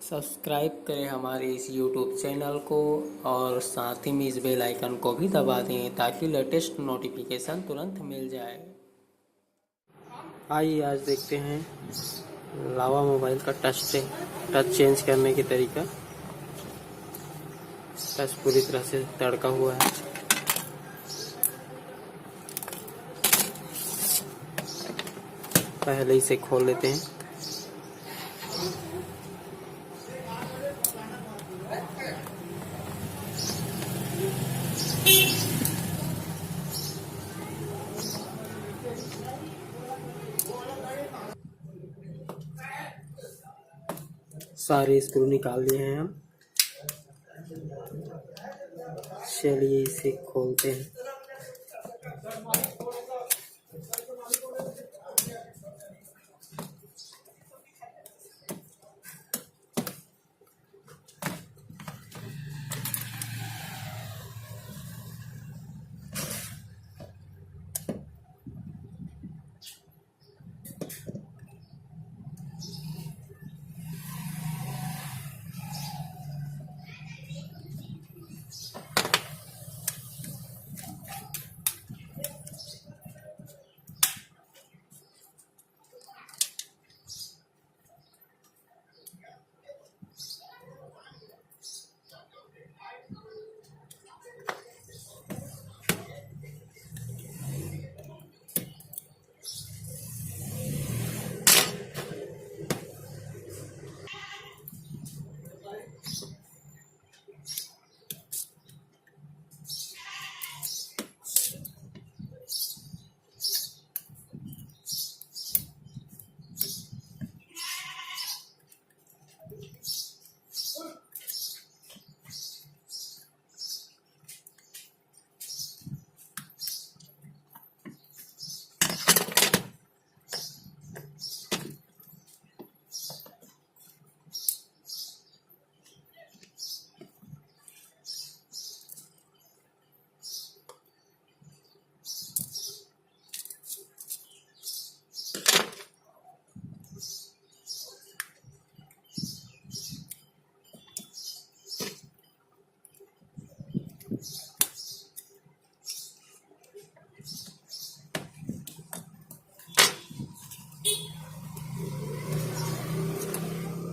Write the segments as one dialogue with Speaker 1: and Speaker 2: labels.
Speaker 1: Subscribe करें हमारे इस YouTube चैनल को और साथ ही में इस बेल आइकन को भी दबा दें ताकि लेटेस्ट नोटिफिकेशन तुरंत मिल जाए। आइए आज देखते हैं लावा मोबाइल का टच चेंज करने की तरीका। टच पूरी तरह से तड़का हुआ है। पहले इसे खोल लेते हैं। सारे स्क्रू निकाल लिए हैं हम। चलिए इसे खोलते हैं।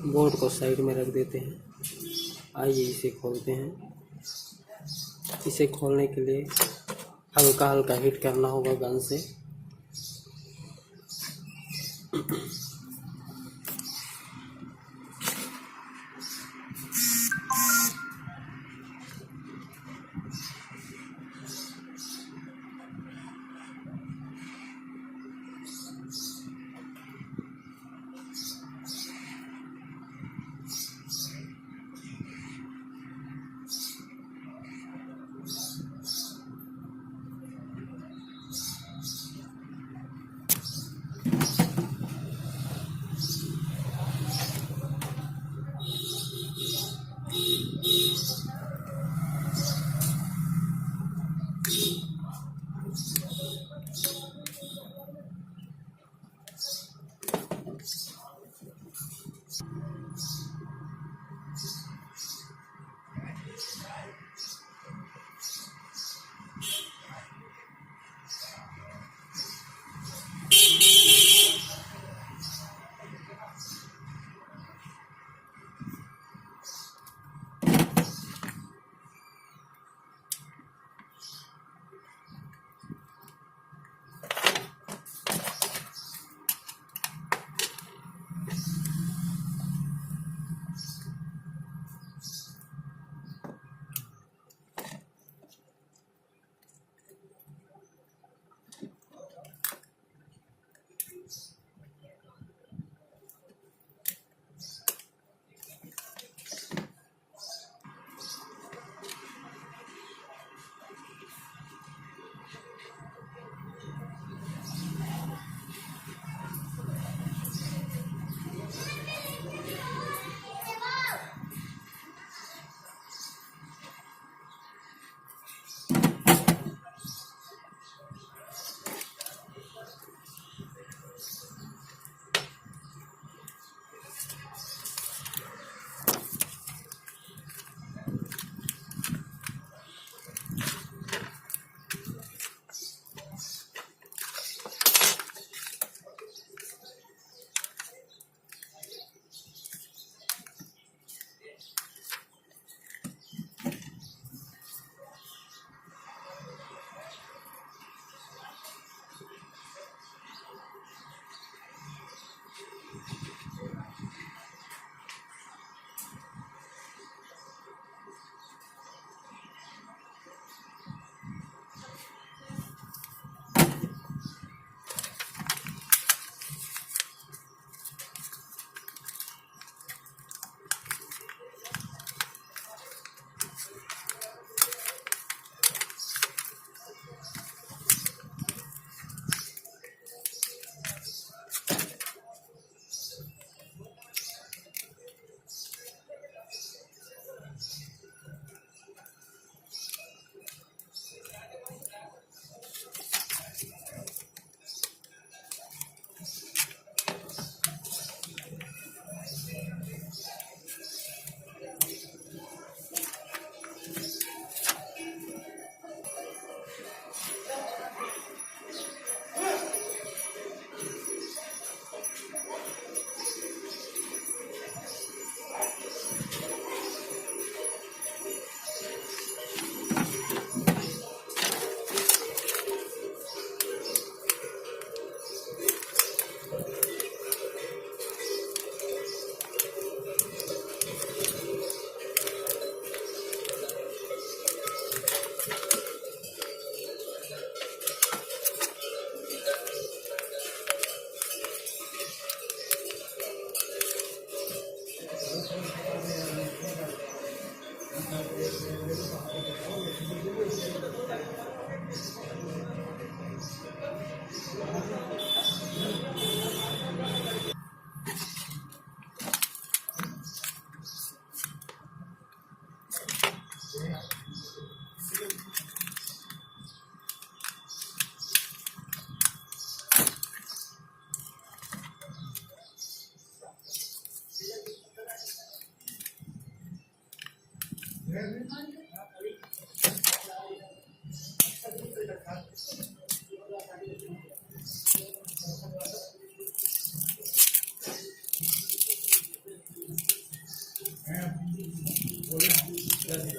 Speaker 1: बोर्ड को साइड में रख देते हैं। आइए इसे खोलते हैं। इसे खोलने के लिए हल्का हल्का हिट करना होगा गन से।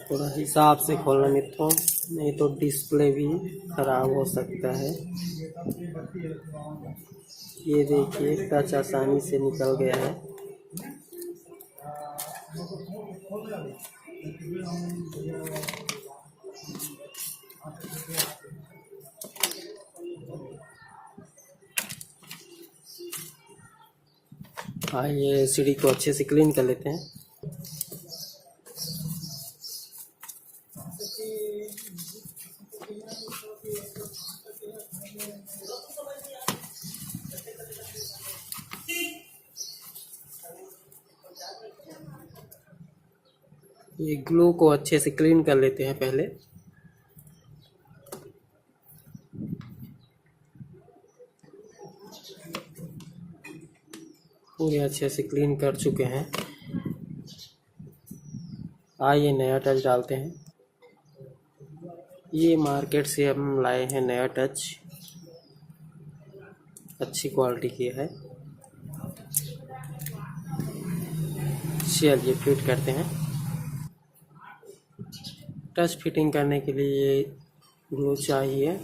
Speaker 1: थोड़ा हिसाब से खोलना मित्रों, नहीं तो डिस्प्ले भी खराब हो सकता है। ये देखिए टच आसानी से निकल गया है। ये एलसीडी को अच्छे से क्लीन कर लेते हैं। ये ग्लू को अच्छे से क्लीन कर लेते हैं पहले। पूरे अच्छे से क्लीन कर चुके हैं। आइए नया टच डालते हैं। ये मार्केट से हम लाए हैं नया टच, अच्छी क्वालिटी की है। चलिए फिट करते हैं। टच फिटिंग करने के लिए ग्लू चाहिए।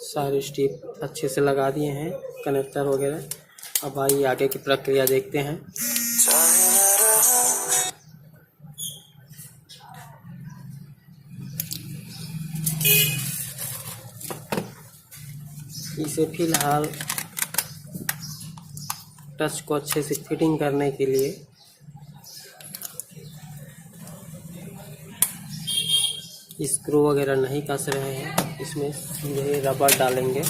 Speaker 1: सारे स्टिप अच्छे से लगा दिए हैं, कनेक्टर वगैरह। अब आइए आगे की प्रक्रिया देखते हैं। इसे फिलहाल टच को अच्छे से फिटिंग करने के लिए स्क्रू वगैरह नहीं कस रहे हैं, इसमें सीधे रबर डालेंगे।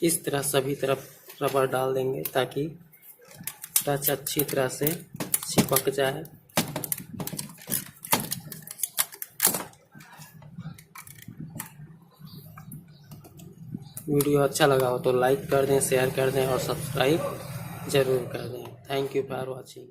Speaker 1: इस तरह सभी तरफ रबर डाल देंगे ताकि टच अच्छी तरह से चिपक जाए। वीडियो अच्छा लगा हो तो लाइक कर दें, शेयर कर दें और सब्सक्राइब ज़रूर कर दें। Thank you for watching.